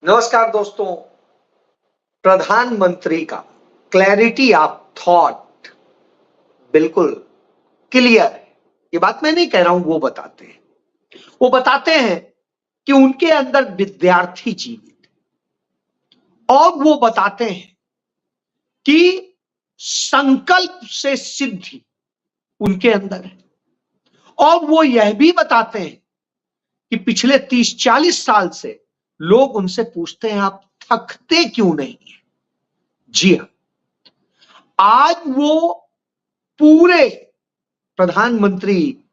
नमस्कार दोस्तों। प्रधानमंत्री का क्लैरिटी ऑफ थॉट बिल्कुल क्लियर है। ये बात मैं नहीं कह रहा हूं, वो बताते हैं कि उनके अंदर विद्यार्थी जीवित है और वो बताते हैं कि संकल्प से सिद्धि उनके अंदर है। और वो यह भी बताते हैं कि पिछले 30-40 साल से लोग उनसे पूछते हैं आप थकते क्यों नहीं है। जी हां, आज वो पूरे प्रधानमंत्री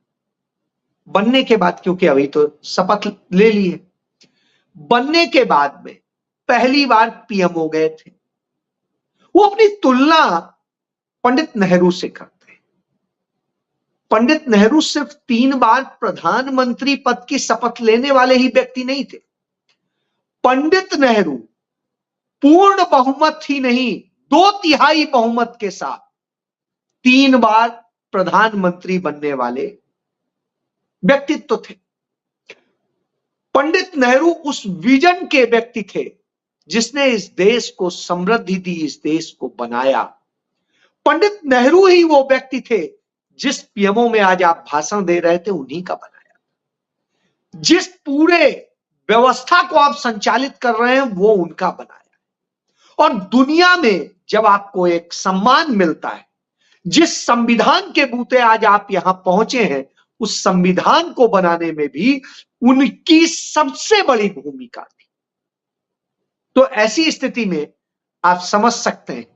बनने के बाद, क्योंकि अभी तो शपथ ले ली है, बनने के बाद में पहली बार पीएम हो गए थे। वो अपनी तुलना पंडित नेहरू से करते हैं। पंडित नेहरू सिर्फ 3 बार प्रधानमंत्री पद की शपथ लेने वाले ही व्यक्ति नहीं थे। पंडित नेहरू पूर्ण बहुमत ही नहीं, 2/3 बहुमत के साथ 3 बार प्रधानमंत्री बनने वाले व्यक्तित्व थे। पंडित नेहरू उस विजन के व्यक्ति थे जिसने इस देश को समृद्धि दी, इस देश को बनाया। पंडित नेहरू ही वो व्यक्ति थे जिस पीएमओ में आज आप भाषण दे रहे थे, उन्हीं का बनाया। जिस पूरे व्यवस्था को आप संचालित कर रहे हैं, वो उनका बनाया। और दुनिया में जब आपको एक सम्मान मिलता है, जिस संविधान के बूते आज आप यहां पहुंचे हैं, उस संविधान को बनाने में भी उनकी सबसे बड़ी भूमिका थी। तो ऐसी स्थिति में आप समझ सकते हैं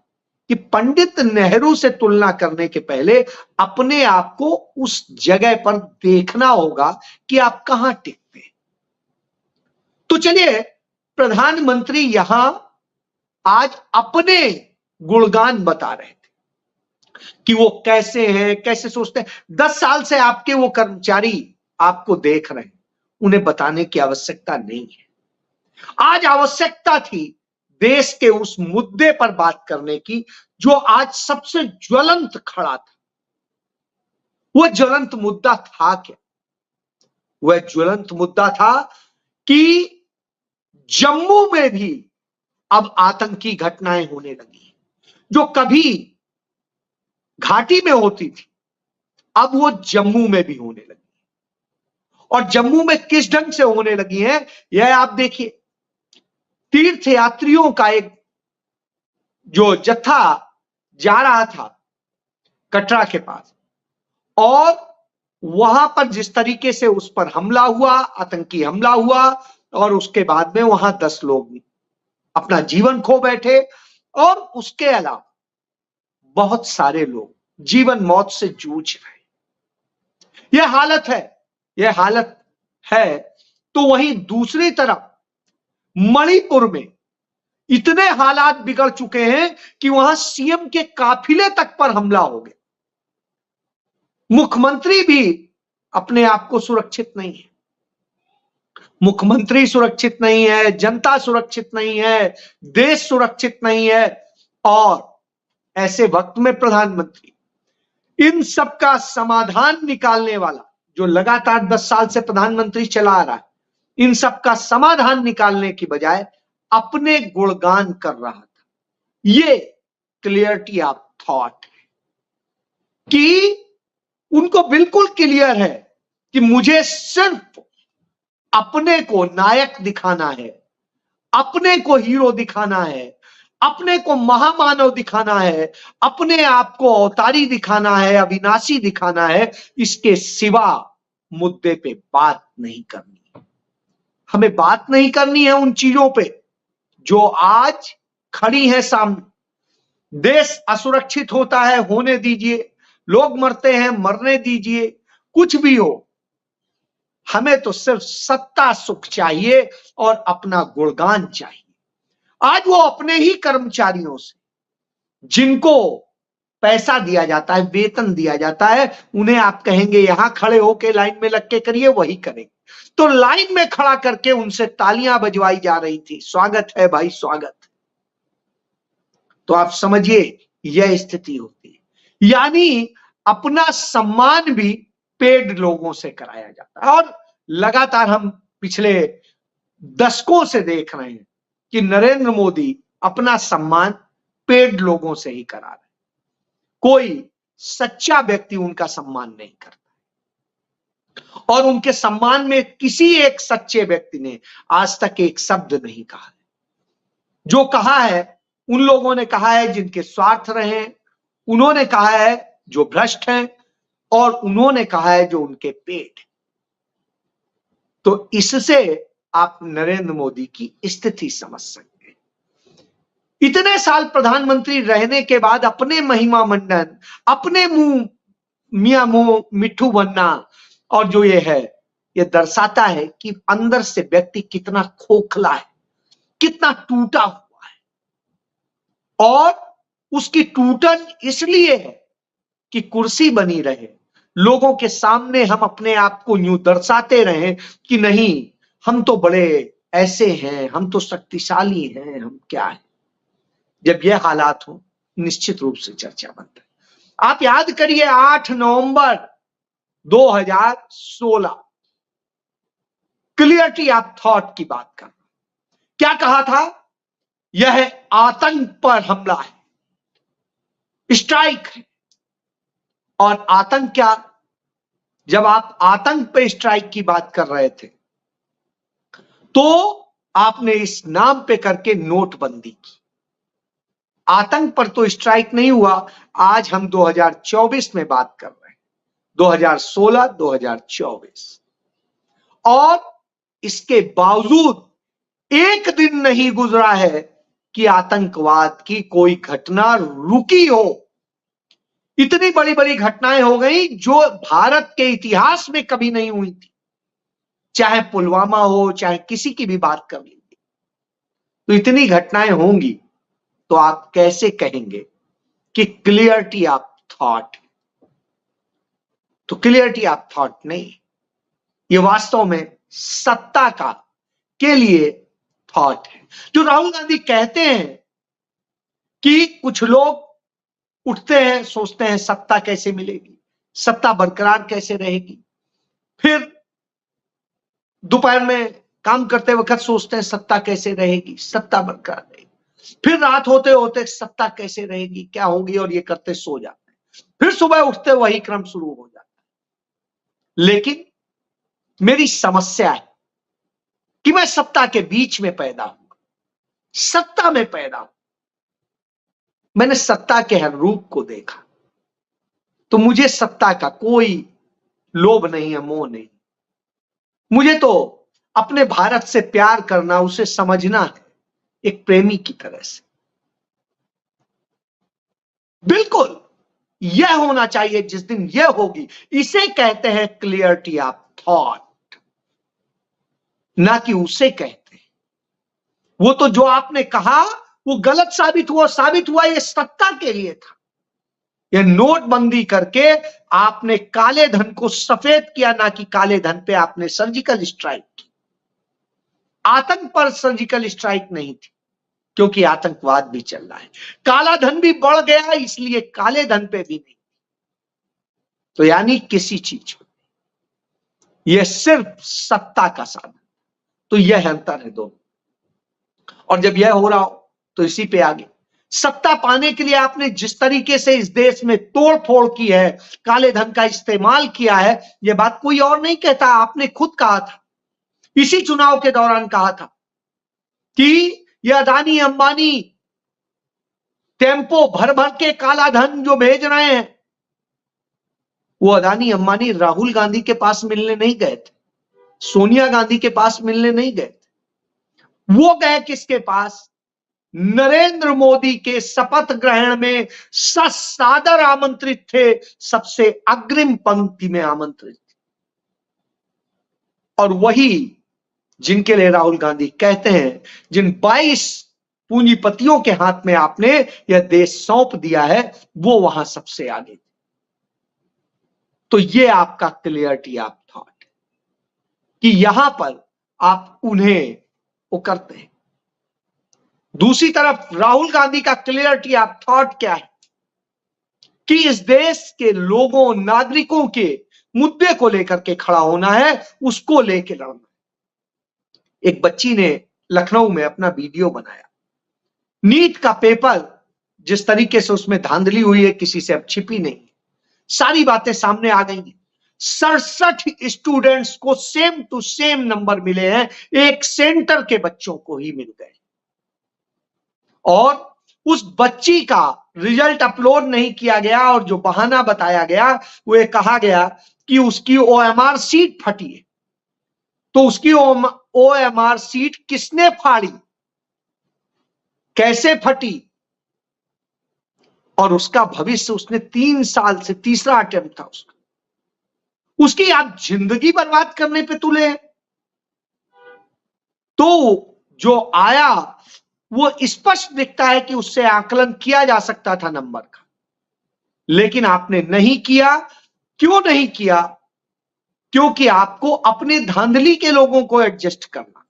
कि पंडित नेहरू से तुलना करने के पहले अपने आप को उस जगह पर देखना होगा कि आप कहां टिकते हैं। तो चलिए, प्रधानमंत्री यहां आज अपने गुणगान बता रहे थे कि वो कैसे हैं, कैसे सोचते हैं। 10 साल से आपके वो कर्मचारी आपको देख रहे हैं, उन्हें बताने की आवश्यकता नहीं है। आज आवश्यकता थी देश के उस मुद्दे पर बात करने की जो आज सबसे ज्वलंत खड़ा था। वह ज्वलंत मुद्दा था क्या? वह ज्वलंत मुद्दा था कि जम्मू में भी अब आतंकी घटनाएं होने लगी, जो कभी घाटी में होती थी अब वो जम्मू में भी होने लगी। और जम्मू में किस ढंग से होने लगी है, यह आप देखिए। तीर्थ यात्रियों का एक जो जत्था जा रहा था कटरा के पास, और वहां पर जिस तरीके से उस पर हमला हुआ, आतंकी हमला हुआ, और उसके बाद में वहां 10 लोग अपना जीवन खो बैठे, और उसके अलावा बहुत सारे लोग जीवन मौत से जूझ रहे। यह हालत है। तो वहीं दूसरी तरफ मणिपुर में इतने हालात बिगड़ चुके हैं कि वहां सीएम के काफिले तक पर हमला हो गया। मुख्यमंत्री भी अपने आप को सुरक्षित नहीं है। मुख्यमंत्री सुरक्षित नहीं है, जनता सुरक्षित नहीं है, देश सुरक्षित नहीं है। और ऐसे वक्त में प्रधानमंत्री इन सब का समाधान निकालने वाला, जो लगातार 10 साल से प्रधानमंत्री चला आ रहा है, इन सब का समाधान निकालने की बजाय अपने गुणगान कर रहा था। ये क्लियरिटी ऑफ थॉट है कि उनको बिल्कुल क्लियर है कि मुझे सिर्फ अपने को नायक दिखाना है, अपने को हीरो दिखाना है, अपने को महामानव दिखाना है, अपने आप को अवतारी दिखाना है, अविनाशी दिखाना है। इसके सिवा मुद्दे पे बात नहीं करनी है। हमें बात नहीं करनी है उन चीजों पे जो आज खड़ी है सामने। देश असुरक्षित होता है, होने दीजिए। लोग मरते हैं, मरने दीजिए। कुछ भी हो, हमें तो सिर्फ सत्ता सुख चाहिए और अपना गुणगान चाहिए। आज वो अपने ही कर्मचारियों से, जिनको पैसा दिया जाता है, वेतन दिया जाता है, उन्हें आप कहेंगे यहां खड़े होके लाइन में लग के करिए, वही करेंगे। तो लाइन में खड़ा करके उनसे तालियां बजवाई जा रही थी, स्वागत है भाई, स्वागत। तो आप समझिए यह स्थिति होती है। यानी अपना सम्मान भी पेड लोगों से कराया जाता है। और लगातार हम पिछले दशकों से देख रहे हैं कि नरेंद्र मोदी अपना सम्मान पेड लोगों से ही करा रहे, कोई सच्चा व्यक्ति उनका सम्मान नहीं करता, और उनके सम्मान में किसी एक सच्चे व्यक्ति ने आज तक एक शब्द नहीं कहा है। जो कहा है उन लोगों ने कहा है जिनके स्वार्थ रहे, उन्होंने कहा है जो भ्रष्ट हैं, और उन्होंने कहा है जो उनके पेट। तो इससे आप नरेंद्र मोदी की स्थिति समझ सकते हैं। इतने साल प्रधानमंत्री रहने के बाद अपने महिमा मंडन, अपने मुंह मियां मुंह मिट्ठू बनना, और जो ये है, ये दर्शाता है कि अंदर से व्यक्ति कितना खोखला है, कितना टूटा हुआ है। और उसकी टूटन इसलिए है कि कुर्सी बनी रहे, लोगों के सामने हम अपने आप को यूं दर्शाते रहें कि नहीं, हम तो बड़े ऐसे हैं, हम तो शक्तिशाली हैं, हम क्या है। जब यह हालात हो, निश्चित रूप से चर्चा बनता है। आप याद करिए 8 नवंबर 2016, क्लियरिटी ऑफ थॉट की बात कर, क्या कहा था? यह आतंक पर हमला है, स्ट्राइक है। और आतंक क्या? जब आप आतंक पे स्ट्राइक की बात कर रहे थे तो आपने इस नाम पे करके नोटबंदी की। आतंक पर तो स्ट्राइक नहीं हुआ। आज हम 2024 में बात कर रहे हैं, 2016 2024, और इसके बावजूद एक दिन नहीं गुजरा है कि आतंकवाद की कोई घटना रुकी हो। इतनी बड़ी बड़ी घटनाएं हो गई जो भारत के इतिहास में कभी नहीं हुई थी, चाहे पुलवामा हो, चाहे किसी की भी बात कर लीजिए। तो इतनी घटनाएं होंगी तो आप कैसे कहेंगे कि क्लियरिटी ऑफ थॉट? तो क्लियरिटी ऑफ थॉट नहीं, ये वास्तव में सत्ता का के लिए थॉट है। जो राहुल गांधी कहते हैं कि कुछ लोग उठते हैं, सोचते हैं सत्ता कैसे मिलेगी, सत्ता बरकरार कैसे रहेगी, फिर दोपहर में काम करते वक्त सोचते हैं सत्ता कैसे रहेगी, सत्ता बरकरार रहेगी, फिर रात होते होते सत्ता कैसे रहेगी, क्या होगी, और ये करते सो जाते हैं, फिर सुबह उठते वही क्रम शुरू हो जाता है। लेकिन मेरी समस्या है कि मैं सत्ता के बीच में पैदा हूं, सत्ता में पैदा हूं, मैंने सत्ता के हर रूप को देखा, तो मुझे सत्ता का कोई लोभ नहीं है, मोह नहीं। मुझे तो अपने भारत से प्यार करना, उसे समझना है एक प्रेमी की तरह से। बिल्कुल यह होना चाहिए जिस दिन यह होगी, इसे कहते हैं क्लियरिटी ऑफ थॉट, ना कि उसे कहते हैं। वो तो जो आपने कहा वो गलत साबित हुआ, ये सत्ता के लिए था। यह नोटबंदी करके आपने काले धन को सफेद किया, ना कि काले धन पे आपने सर्जिकल स्ट्राइक की। आतंक पर सर्जिकल स्ट्राइक नहीं थी, क्योंकि आतंकवाद भी चल रहा है। काला धन भी बढ़ गया, इसलिए काले धन पे भी नहीं। तो यानी किसी चीज में यह सिर्फ सत्ता का साधन। तो यह अंतर है दोनों। और जब यह हो रहा हो तो इसी पे आगे, सत्ता पाने के लिए आपने जिस तरीके से इस देश में तोड़ फोड़ की है, काले धन का इस्तेमाल किया है, यह बात कोई और नहीं कहता, आपने खुद कहा था, इसी चुनाव के दौरान कहा था कि यह अदानी अंबानी टेम्पो भर भर के काला धन जो भेज रहे हैं, वो अदानी अंबानी राहुल गांधी के पास मिलने नहीं गए थे, सोनिया गांधी के पास मिलने नहीं गए थे। वो गए किसके पास? नरेंद्र मोदी के शपथ ग्रहण में ससादर आमंत्रित थे, सबसे अग्रिम पंक्ति में आमंत्रित थे। और वही जिनके लिए राहुल गांधी कहते हैं, जिन 22 पूंजीपतियों के हाथ में आपने यह देश सौंप दिया है, वो वहां सबसे आगे थे। तो ये आपका क्लियरिटी ऑफ थॉट कि यहां पर आप उन्हें वो करते हैं। दूसरी तरफ राहुल गांधी का क्लियरिटी ऑफ थॉट क्या है कि इस देश के लोगों, नागरिकों के मुद्दे को लेकर के खड़ा होना है, उसको लेके लड़ना है। एक बच्ची ने लखनऊ में अपना वीडियो बनाया। नीट का पेपर जिस तरीके से उसमें धांधली हुई है किसी से अब छिपी नहीं, सारी बातें सामने आ गई हैं। 67 स्टूडेंट्स को सेम टू सेम नंबर मिले हैं, एक सेंटर के बच्चों को ही मिल गए। और उस बच्ची का रिजल्ट अपलोड नहीं किया गया और जो बहाना बताया गया वो ये कहा गया कि उसकी ओएमआर सीट फटी है। तो उसकी ओएमआर सीट किसने फाड़ी, कैसे फटी, और उसका भविष्य, उसने 3 साल से तीसरा अटेम्प्ट था उसकी आप जिंदगी बर्बाद करने पे तुले हैं। तो जो आया वो स्पष्ट दिखता है कि उससे आकलन किया जा सकता था नंबर का, लेकिन आपने नहीं किया। क्यों नहीं किया? क्योंकि आपको अपने धांधली के लोगों को एडजस्ट करना,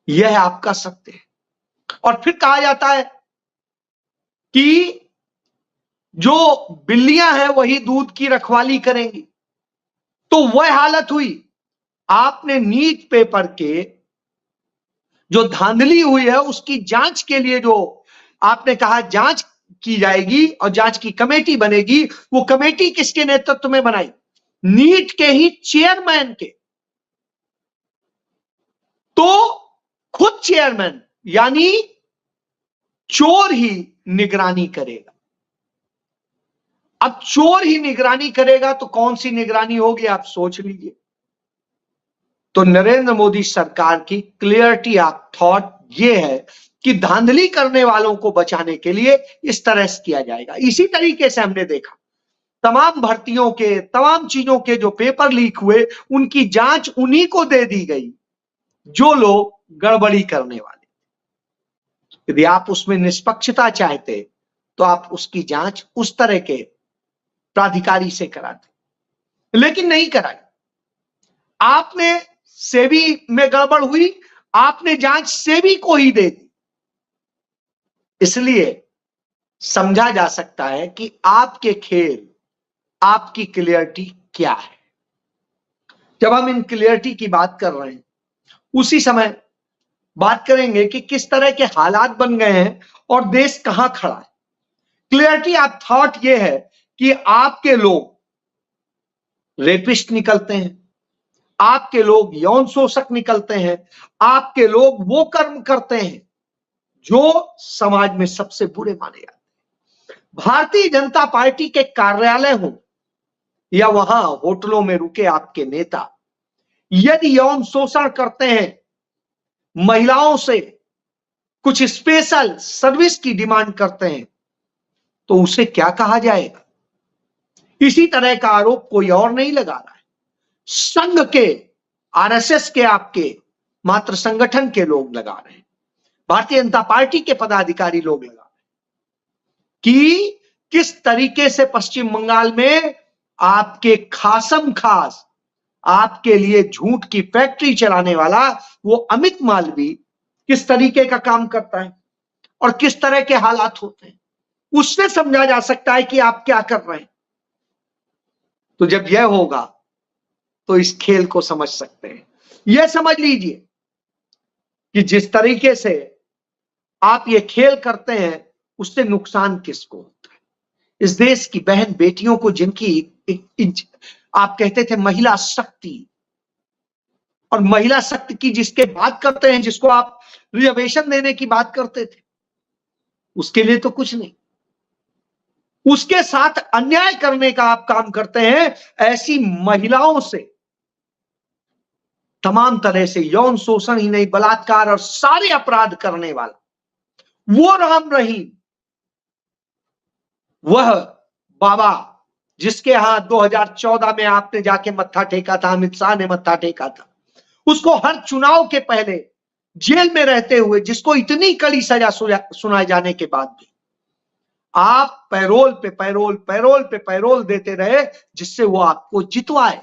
यह आपका सत्य है। और फिर कहा जाता है कि जो बिल्लियां हैं वही दूध की रखवाली करेंगी। तो वह हालत हुई। आपने नीट पेपर के जो धांधली हुई है उसकी जांच के लिए जो आपने कहा जांच की जाएगी और जांच की कमेटी बनेगी, वो कमेटी किसके नेतृत्व में बनाई? नीट के ही चेयरमैन के। तो खुद चेयरमैन यानी चोर ही निगरानी करेगा। अब चोर ही निगरानी करेगा तो कौन सी निगरानी होगी, आप सोच लीजिए। तो नरेंद्र मोदी सरकार की क्लियरिटी ऑफ थॉट यह है कि धांधली करने वालों को बचाने के लिए इस तरह से किया जाएगा। इसी तरीके से हमने देखा तमाम भर्तियों के, तमाम चीजों के जो पेपर लीक हुए उनकी जांच उन्हीं को दे दी गई जो लोग गड़बड़ी करने वाले। यदि आप उसमें निष्पक्षता चाहते तो आप उसकी जांच उस तरह के प्राधिकारी से कराते, लेकिन नहीं कराई। आपने सेबी में गड़बड़ हुई, आपने जांच सेबी को ही दे दी। इसलिए समझा जा सकता है कि आपके खेल, आपकी क्लियरिटी क्या है। जब हम इन क्लियरिटी की बात कर रहे हैं उसी समय बात करेंगे कि किस तरह के हालात बन गए हैं और देश कहां खड़ा है। क्लियरिटी ऑफ थॉट यह है कि आपके लोग रेपिस्ट निकलते हैं, आपके लोग यौन शोषक निकलते हैं, आपके लोग वो कर्म करते हैं जो समाज में सबसे बुरे माने जाते हैं। भारतीय जनता पार्टी के कार्यालय हो या वहां होटलों में रुके आपके नेता यदि यौन शोषण करते हैं, महिलाओं से कुछ स्पेशल सर्विस की डिमांड करते हैं, तो उसे क्या कहा जाएगा? इसी तरह का आरोप कोई और नहीं लगा रहा है। संघ के, आरएसएस के, आपके मात्र संगठन के लोग लगा रहे हैं, भारतीय जनता पार्टी के पदाधिकारी लोग लगा रहे हैं कि किस तरीके से पश्चिम बंगाल में आपके खासम खास, आपके लिए झूठ की फैक्ट्री चलाने वाला वो अमित मालवी किस तरीके का काम करता है और किस तरह के हालात होते हैं, उससे समझा जा सकता है कि आप क्या कर रहे हैं। तो जब यह होगा तो इस खेल को समझ सकते हैं। यह समझ लीजिए कि जिस तरीके से आप ये खेल करते हैं उससे नुकसान किसको होता है? इस देश की बहन बेटियों को, जिनकी आप कहते थे महिला शक्ति, और महिला शक्ति की जिसके बात करते हैं, जिसको आप रिजर्वेशन देने की बात करते थे, उसके लिए तो कुछ नहीं, उसके साथ अन्याय करने का आप काम करते हैं। ऐसी महिलाओं से तमाम तरह से यौन शोषण ही नहीं, बलात्कार और सारे अपराध करने वाला वो राम रहीम, वह बाबा जिसके यहां 2014 में आपने जाके मत्था टेका था, अमित शाह ने मत्था टेका था, उसको हर चुनाव के पहले जेल में रहते हुए, जिसको इतनी कड़ी सजा सुनाए जाने के बाद भी आप पैरोल पे पैरोल, पैरोल पे पैरोल देते रहे, जिससे वो आपको जितवाए,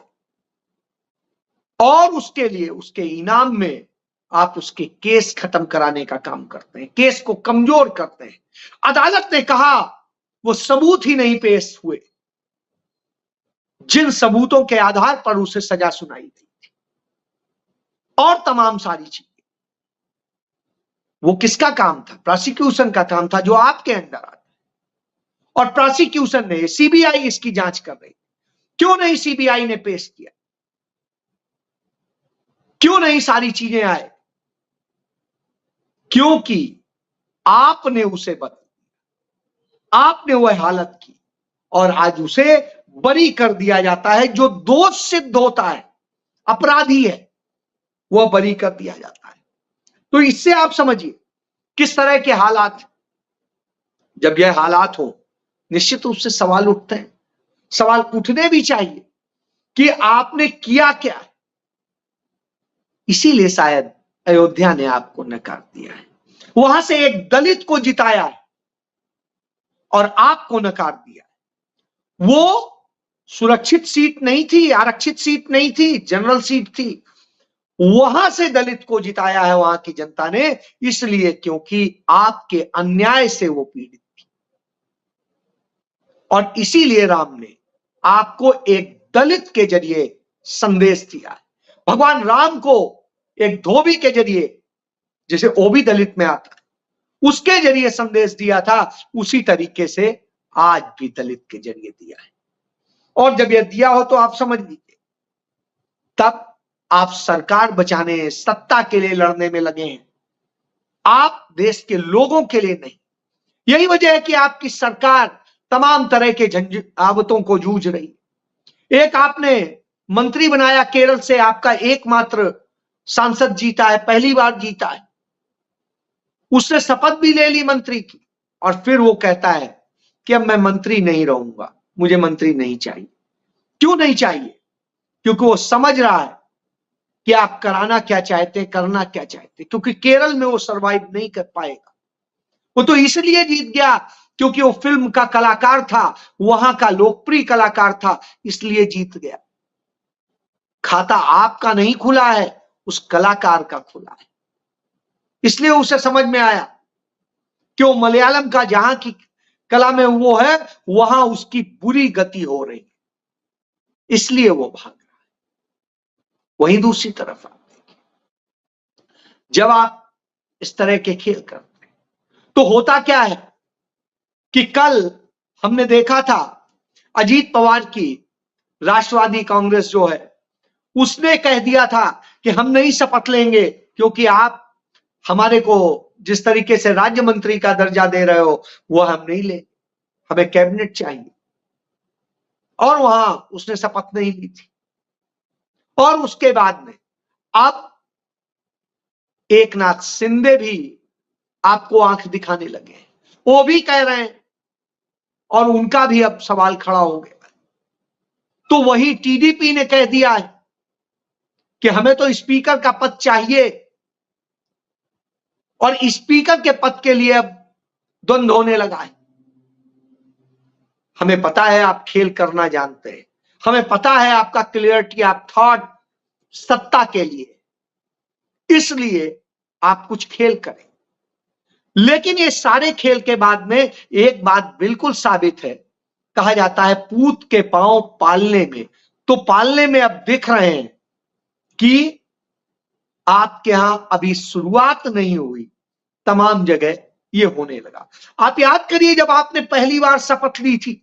और उसके लिए, उसके इनाम में आप उसके केस खत्म कराने का काम करते हैं, केस को कमजोर करते हैं। अदालत ने कहा वो सबूत ही नहीं पेश हुए जिन सबूतों के आधार पर उसे सजा सुनाई थी, और तमाम सारी चीजें। वो किसका काम था? प्रोसिक्यूशन का काम था, जो आपके अंडर आता है। और प्रोसिक्यूशन ने, सीबीआई इसकी जांच कर रही, क्यों नहीं सीबीआई ने पेश किया? क्यों नहीं सारी चीजें आए? क्योंकि आपने उसे बदल, आपने वह हालत की, और आज उसे बरी कर दिया जाता है। जो दोष सिद्ध होता है, अपराधी है, वह बरी कर दिया जाता है। तो इससे आप समझिए किस तरह के हालात। जब यह हालात हो, निश्चित रूप से सवाल उठते हैं, सवाल उठने भी चाहिए कि आपने किया क्या है। इसीलिए शायद अयोध्या ने आपको नकार दिया है। वहां से एक दलित को जिताया है और आपको नकार दिया है। वो सुरक्षित सीट नहीं थी, आरक्षित सीट नहीं थी, जनरल सीट थी। वहां से दलित को जिताया है वहां की जनता ने, इसलिए क्योंकि आपके अन्याय से वो पीड़ित थी। और इसीलिए राम ने आपको एक दलित के जरिए संदेश दिया है। भगवान राम को एक धोबी के जरिए, जैसे वो भी दलित में आता है, उसके जरिए संदेश दिया था, उसी तरीके से आज भी दलित के जरिए दिया है। और जब यह दिया हो तो आप समझ लीजिए, तब आप सरकार बचाने, सत्ता के लिए लड़ने में लगे हैं, आप देश के लोगों के लिए नहीं। यही वजह है कि आपकी सरकार तमाम तरह के झंझावतों को जूझ रही। एक आपने मंत्री बनाया केरल से, आपका एकमात्र सांसद जीता है, पहली बार जीता है, उसने शपथ भी ले ली मंत्री की, और फिर वो कहता है कि अब मैं मंत्री नहीं रहूंगा, मुझे मंत्री नहीं चाहिए। क्यों नहीं चाहिए? क्योंकि वो समझ रहा है कि आप कराना क्या चाहते, करना क्या चाहते। क्योंकि केरल में वो सरवाइव नहीं कर पाएगा। वो तो इसलिए जीत गया क्योंकि वो फिल्म का कलाकार था, वहां का लोकप्रिय कलाकार था, इसलिए जीत गया। खाता आपका नहीं खुला है, उस कलाकार का खुला है। इसलिए उसे समझ में आया कि वो मलयालम का जहां की कला में वो है, वहां उसकी बुरी गति हो रही है, इसलिए वो भाग रहा है। वहीं दूसरी तरफ आप देखिए, जब आप इस तरह के खेल करते हैं तो होता क्या है कि कल हमने देखा था अजीत पवार की राष्ट्रवादी कांग्रेस जो है, उसने कह दिया था कि हम नहीं शपथ लेंगे, क्योंकि आप हमारे को जिस तरीके से राज्य मंत्री का दर्जा दे रहे हो वह हम नहीं ले, हमें कैबिनेट चाहिए। और वहां उसने शपथ नहीं ली थी। और उसके बाद में अब एकनाथ शिंदे भी आपको आंख दिखाने लगे हैं, वो भी कह रहे हैं, और उनका भी अब सवाल खड़ा हो गया। तो वही टीडीपी ने कह दिया है कि हमें तो स्पीकर का पद चाहिए, और स्पीकर के पद के लिए अब द्वंद्व होने लगा है। हमें पता है आप खेल करना जानते हैं, हमें पता है आपका क्लियरिटी ऑफ थॉट सत्ता के लिए, इसलिए आप कुछ खेल करें। लेकिन ये सारे खेल के बाद में एक बात बिल्कुल साबित है, कहा जाता है पूत के पांव पालने में, तो पालने में अब दिख रहे हैं कि आपके यहां अभी शुरुआत नहीं हुई, तमाम जगह ये होने लगा। आप याद करिए, जब आपने पहली बार शपथ ली थी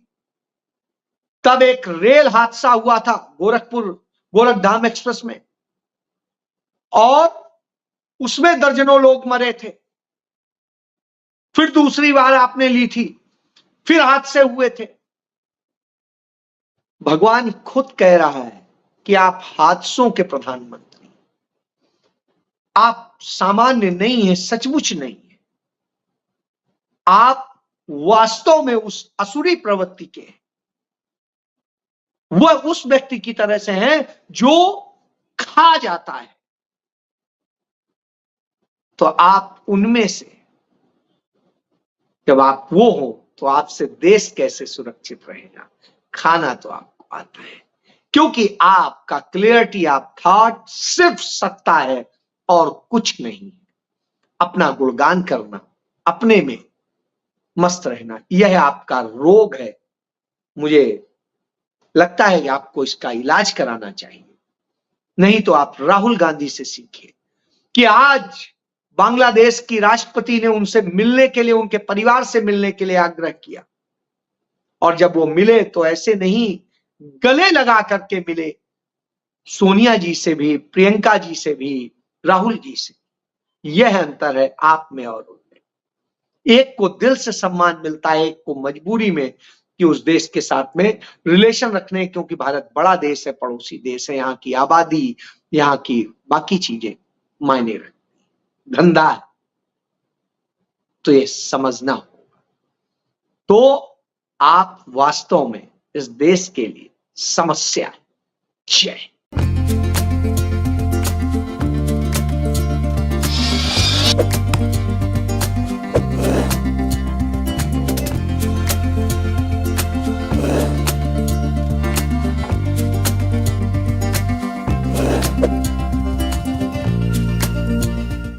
तब एक रेल हादसा हुआ था गोरखपुर गोरखधाम एक्सप्रेस में, और उसमें दर्जनों लोग मरे थे। फिर दूसरी बार आपने ली थी, फिर हादसे हुए थे। भगवान खुद कह रहा है कि आप हादसों के प्रधानमंत्री, आप सामान्य नहीं है, सचमुच नहीं है, आप वास्तव में उस असुरी प्रवृत्ति के हैं। वह उस व्यक्ति की तरह से हैं जो खा जाता है, तो आप उनमें से, जब आप वो हो तो आपसे देश कैसे सुरक्षित रहेगा? खाना तो आपको आता है, क्योंकि आपका क्लियरिटी ऑफ थॉट सिर्फ सत्ता है और कुछ नहीं। अपना गुणगान करना, अपने में मस्त रहना, यह आपका रोग है। मुझे लगता है कि आपको इसका इलाज कराना चाहिए। नहीं तो आप राहुल गांधी से सीखिए कि आज बांग्लादेश की राष्ट्रपति ने उनसे मिलने के लिए, उनके परिवार से मिलने के लिए आग्रह किया, और जब वो मिले तो ऐसे नहीं, गले लगा करके मिले, सोनिया जी से भी, प्रियंका जी से भी, राहुल जी से। यह अंतर है आप में और उनमें। एक को दिल से सम्मान मिलता है, एक को मजबूरी में कि उस देश के साथ में रिलेशन रखने, क्योंकि भारत बड़ा देश है, पड़ोसी देश है, यहाँ की आबादी, यहाँ की बाकी चीजें मायने रखती, धंधा है, तो ये समझना होगा। तो आप वास्तव में इस देश के लिए समस्या है। जय